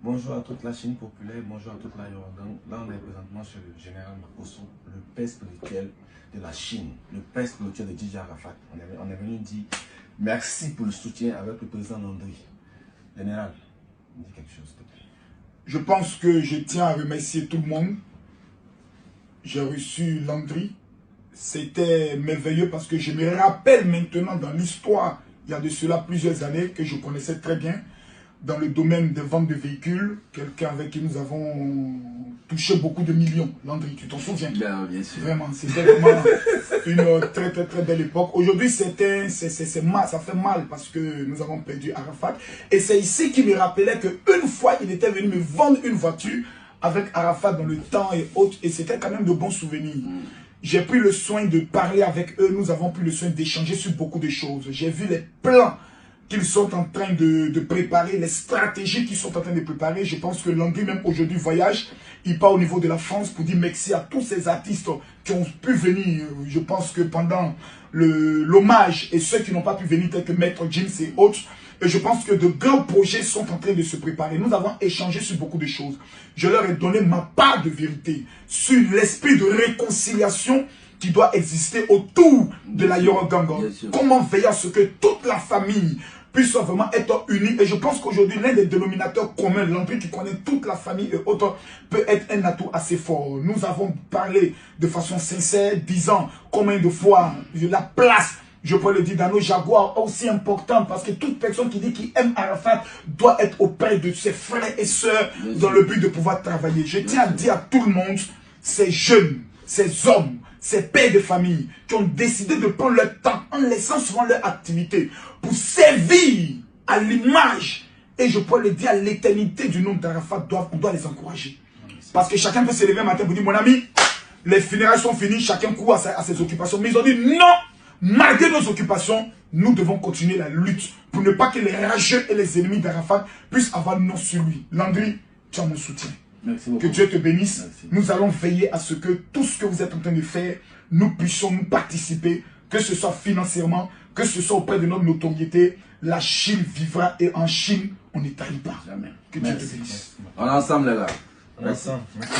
Bonjour à toute la Chine populaire, bonjour à toute la Yoruba. Là, on est présentement sur le général Makosso, le père spirituel de la Chine, le père spirituel de Didier Arafat. On est venu dire merci pour le soutien avec le président Landry. Général, dis quelque chose, s'il te plaît. Je pense que je tiens à remercier tout le monde. J'ai reçu Landry. C'était merveilleux parce que je me rappelle maintenant dans l'histoire, il y a de cela plusieurs années, que je connaissais très bien, dans le domaine des ventes de véhicules, quelqu'un avec qui nous avons touché beaucoup de millions. Landry, tu t'en souviens? Bien sûr. Vraiment, c'était vraiment une très belle époque. Aujourd'hui, ça fait mal parce que nous avons perdu Arafat. Et c'est ici qu'il me rappelait qu'une fois, il était venu me vendre une voiture avec Arafat dans le temps et autres. Et c'était quand même de bons souvenirs. J'ai pris le soin de parler avec eux. Nous avons pris le soin d'échanger sur beaucoup de choses. J'ai vu les plans qu'ils sont en train de préparer, les stratégies qu'ils sont en train de préparer. Je pense que Landry, même aujourd'hui, voyage. Il part au niveau de la France pour dire merci à tous ces artistes qui ont pu venir. Je pense que pendant l'hommage et ceux qui n'ont pas pu venir, tels que Maître James et autres. Et je pense que de grands projets sont en train de se préparer. Nous avons échangé sur beaucoup de choses. Je leur ai donné ma part de vérité sur l'esprit de réconciliation qui doit exister autour de la Yoruba Gang. Comment veiller à ce que toute la famille puisse vraiment être unie. Et je pense qu'aujourd'hui, l'un des dénominateurs communs, Landry qui connaît toute la famille et autres, peut être un atout assez fort. Nous avons parlé de façon sincère, disant combien de fois la place, je peux le dire, dans nos jaguars, aussi importante, parce que toute personne qui dit qu'il aime Arafat doit être auprès de ses frères et sœurs dans le but de pouvoir travailler. Je tiens à dire à tout le monde, ces jeunes, ces hommes, ces pères de famille qui ont décidé de prendre leur temps en laissant souvent leur activité pour servir à l'image et je peux le dire à l'éternité du nom d'Arafat, on doit les encourager. Parce que chacun peut se lever un matin pour dire, mon ami, les funérailles sont finies, chacun court à ses occupations. Mais ils ont dit non, malgré nos occupations, nous devons continuer la lutte pour ne pas que les rageux et les ennemis d'Arafat puissent avoir nom sur lui. Landry, tu as mon soutien. Merci beaucoup. Que Dieu te bénisse. Merci. Nous allons veiller à ce que tout ce que vous êtes en train de faire, nous puissions nous participer, que ce soit financièrement, que ce soit auprès de notre notoriété. La Chine vivra et en Chine, on n'y taille pas. Jamais. Que Dieu te bénisse. On est ensemble, les gars. Merci. Merci.